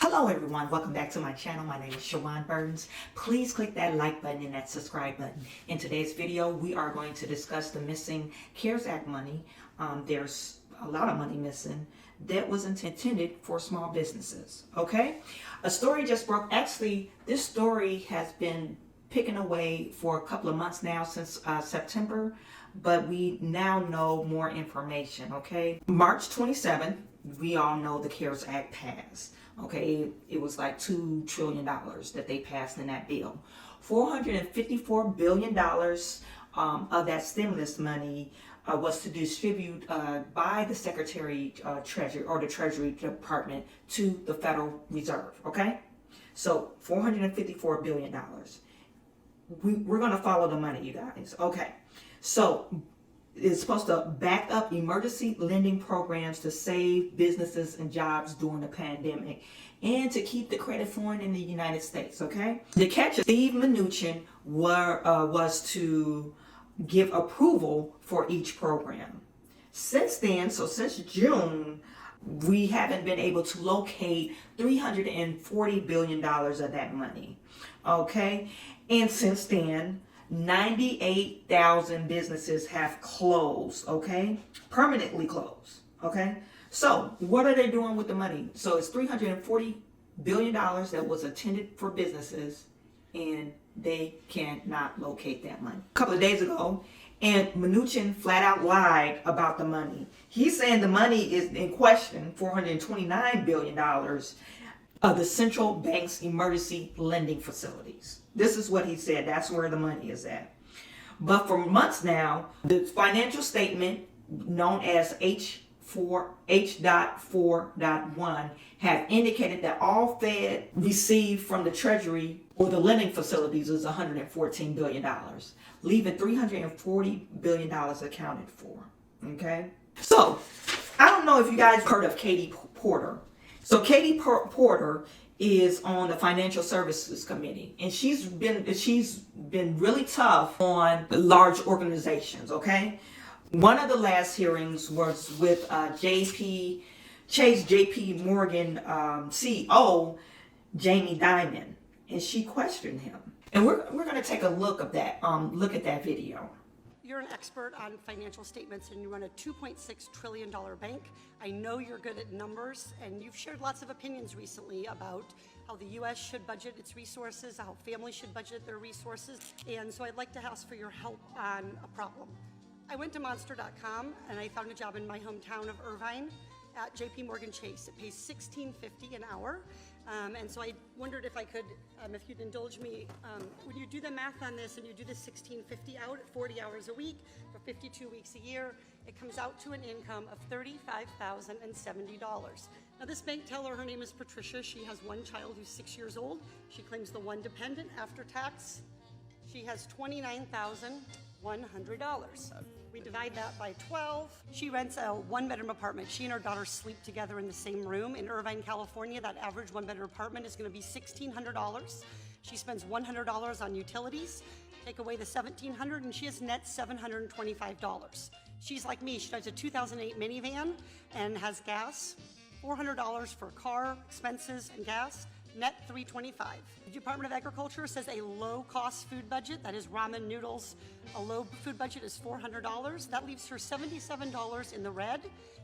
Hello everyone, welcome back to my channel. My name is Chawanne Burns. Please click that like button and that subscribe button. In today's video, we are going to discuss the missing CARES Act money. There's a lot of money missing that was intended for small businesses, okay? A story just broke. Actually, this story has been picking away for a couple of months now, since September, but we now know more information, okay? March 27th, we all know the CARES Act passed. Okay, it was like $2 trillion that they passed in that bill. $454 billion of that stimulus money was to distribute by the Secretary Treasury or the Treasury Department to the Federal Reserve. Okay, so $454 billion. We're going to follow the money, you guys. Okay, so it's supposed to back up emergency lending programs to save businesses and jobs during the pandemic and to keep the credit flowing in the United States, okay? The catch of Steven Mnuchin was to give approval for each program. Since then, so since June, we haven't been able to locate $340 billion of that money, okay? And since then, 98,000 businesses have closed, okay? Permanently closed, okay? So what are they doing with the money? So it's $340 billion that was intended for businesses, and they cannot locate that money. A couple of days ago, and Mnuchin flat out lied about the money. He's saying the money is in question, $429 billion of the central bank's emergency lending facilities. This is what he said. That's where the money is at. But for months now, the financial statement known as H.4.1 have indicated that all Fed received from the Treasury or the lending facilities is $114 billion, leaving $340 billion accounted for. Okay? So, I don't know if you guys heard of Katie Porter. So Katie Porter is on the Financial Services Committee, and she's been really tough on large organizations, okay? One of the last hearings was with JP Morgan CEO Jamie Dimon, and she questioned him. And we're going to take a look at that video. You're an expert on financial statements and you run a $2.6 trillion bank. I know you're good at numbers, and you've shared lots of opinions recently about how the U.S. should budget its resources, how families should budget their resources. And so I'd like to ask for your help on a problem. I went to Monster.com and I found a job in my hometown of Irvine at JP Morgan Chase. It pays $16.50 an hour. And so I wondered if I could, if you'd indulge me, when you do the math on this and you do the $16.50 out at 40 hours a week for 52 weeks a year, it comes out to an income of $35,070. Now this bank teller, her name is Patricia. She has one child who's 6 years old. She claims the one dependent after tax. She has $29,100. We divide that by 12. She rents a one-bedroom apartment. She and her daughter sleep together in the same room. In Irvine, California, that average one-bedroom apartment is going to be $1,600. She spends $100 on utilities. Take away the $1,700, and she has net $725. She's like me. She drives a 2008 minivan and has gas. $400 for car expenses and gas. Net $325. The Department of Agriculture says a low-cost food budget, that is ramen noodles, a low food budget is $400. That leaves her $77 in the red.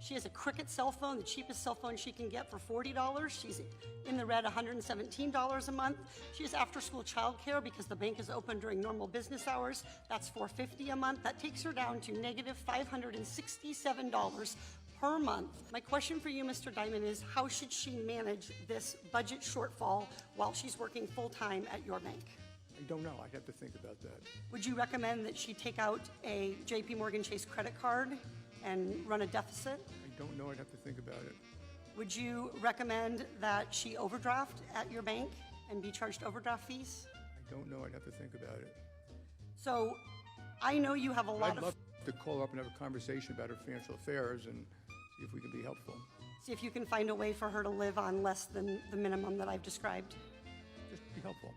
She has a Cricket cell phone, the cheapest cell phone she can get for $40. She's in the red $117 a month. She has after-school childcare because the bank is open during normal business hours. That's $450 a month. That takes her down to negative $567 per month. My question for you, Mr. Dimon, is how should she manage this budget shortfall while she's working full-time at your bank? I don't know. I'd have to think about that. Would you recommend that she take out a JP Morgan Chase credit card and run a deficit? I don't know. I'd have to think about it. Would you recommend that she overdraft at your bank and be charged overdraft fees? I don't know. I'd have to think about it. So I know you have a lot I'd love to call up and have a conversation about her financial affairs and see if we can be helpful. See if you can find a way for her to live on less than the minimum that I've described. Just be helpful.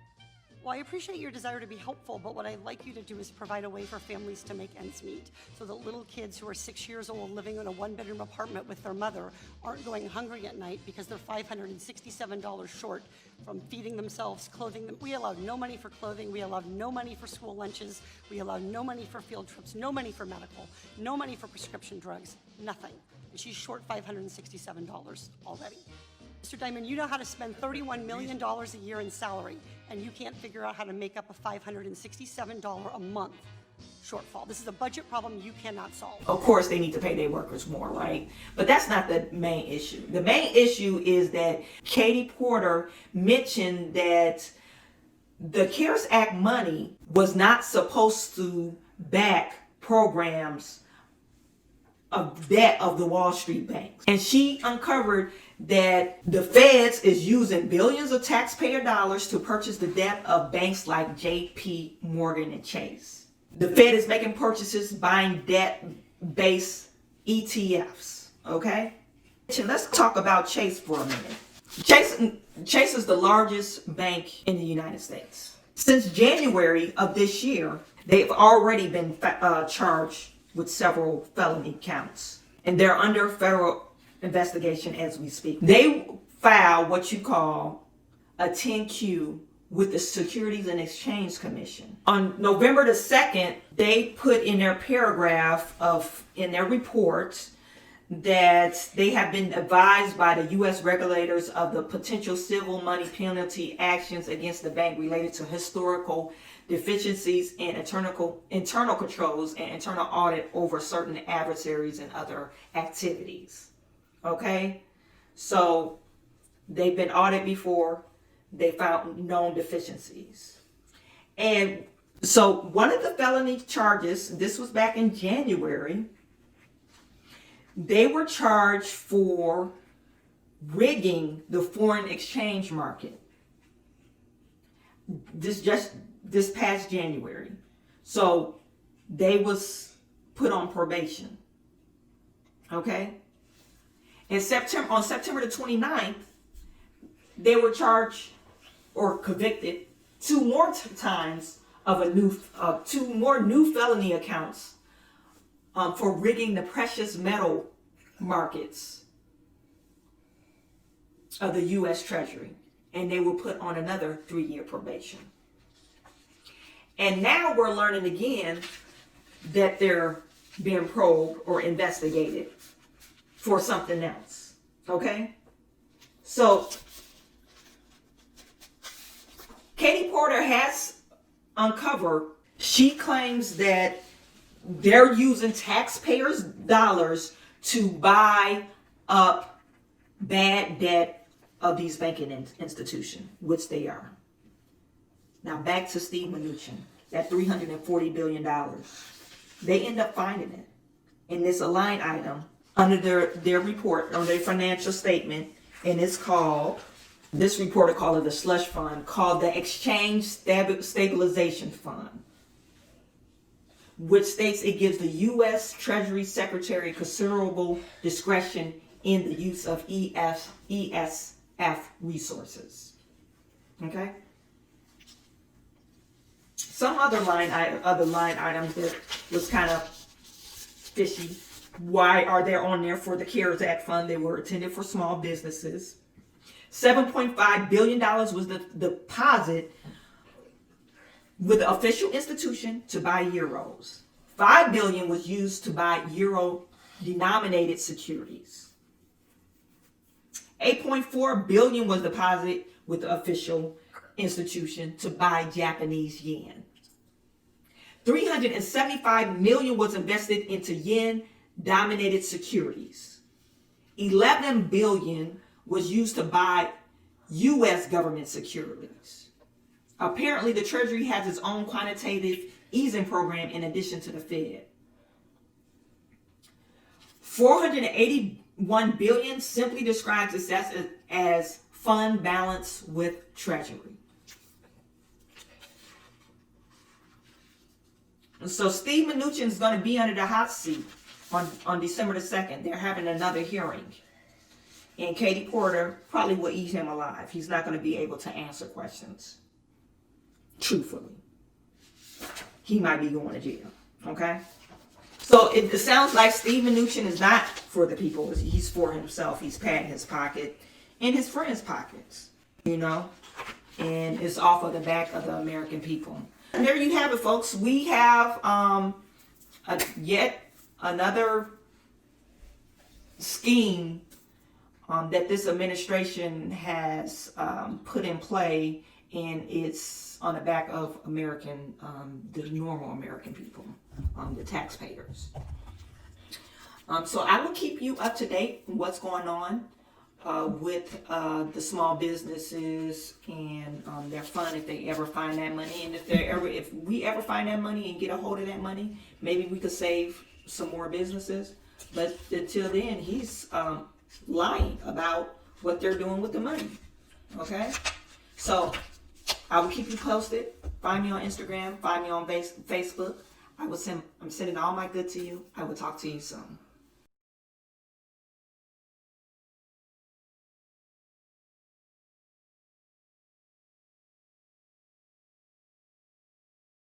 Well, I appreciate your desire to be helpful, but what I'd like you to do is provide a way for families to make ends meet so that little kids who are 6 years old living in a one-bedroom apartment with their mother aren't going hungry at night because they're $567 short from feeding themselves, clothing them. We allowed no money for clothing. We allowed no money for school lunches. We allowed no money for field trips, no money for medical, no money for prescription drugs, nothing. And she's short $567 already. Mr. Diamond, you know how to spend $31 million a year in salary, and you can't figure out how to make up a $567 a month shortfall. This is a budget problem you cannot solve. Of course, they need to pay their workers more, right? But that's not the main issue. The main issue is that Katie Porter mentioned that the CARES Act money was not supposed to back programs of debt of the Wall Street banks. And she uncovered that the feds is using billions of taxpayer dollars to purchase the debt of banks like JP Morgan and Chase. The Fed is making purchases, buying debt-based ETFs, okay? Let's talk about Chase for a minute. Chase is the largest bank in the United States. Since January of this year, they've already been charged with several felony counts, and they're under federal investigation as we speak. They filed what you call a 10Q with the Securities and Exchange Commission. On November the 2nd, they put in their paragraph in their report that they have been advised by the U.S. regulators of the potential civil money penalty actions against the bank related to historical deficiencies in internal controls and internal audit over certain adversaries and other activities. Okay, so they've been audited before. They found known deficiencies. And so one of the felony charges, this was back in January, they were charged for rigging the foreign exchange market. This past January. So they was put on probation. Okay? And on September the 29th, they were charged or convicted two more times of two more new felony accounts for rigging the precious metal markets of the U.S. Treasury. And they were put on another 3-year probation. And now we're learning again that they're being probed or investigated for something else. Okay? So, Katie Porter has uncovered, she claims that they're using taxpayers' dollars to buy up bad debt of these banking institutions, which they are. Now back to Steven Mnuchin, that $340 billion. They end up finding it in this line item under their report, on their financial statement, and it's called, this reporter called it the slush fund, called the Exchange Stabilization Fund, which states it gives the U.S. Treasury Secretary considerable discretion in the use of ESF resources. Okay? Some other line items that was kind of fishy. Why are they on there for the CARES Act fund? They were intended for small businesses. $7.5 billion was the deposit with the official institution to buy euros. $5 billion was used to buy euro-denominated securities. $8.4 billion was deposited with the official institution to buy Japanese yen. $375 million was invested into yen-dominated securities. $11 billion was used to buy U.S. government securities. Apparently, the Treasury has its own quantitative easing program in addition to the Fed. $481 billion simply describes this as fund balance with Treasury. So Steve Mnuchin is going to be under the hot seat on December the 2nd. They're having another hearing. And Katie Porter probably will eat him alive. He's not going to be able to answer questions. truthfully, he might be going to jail. Okay? So it sounds like Steven Mnuchin is not for the people. He's for himself. He's patting his pocket and his friends' pockets, you know? And it's off of the back of the American people. And there you have it, folks. We have yet another scheme that this administration has put in play, and it's on the back of American, the normal American people, the taxpayers. So I will keep you up to date on what's going on with the small businesses and their fund, if they ever find that money, and if we ever find that money and get a hold of that money, maybe we could save some more businesses. But until then, he's lying about what they're doing with the money. Okay, so I will keep you posted. Find me on Instagram. Find me on Facebook. I'm sending all my good to you. I will talk to you soon.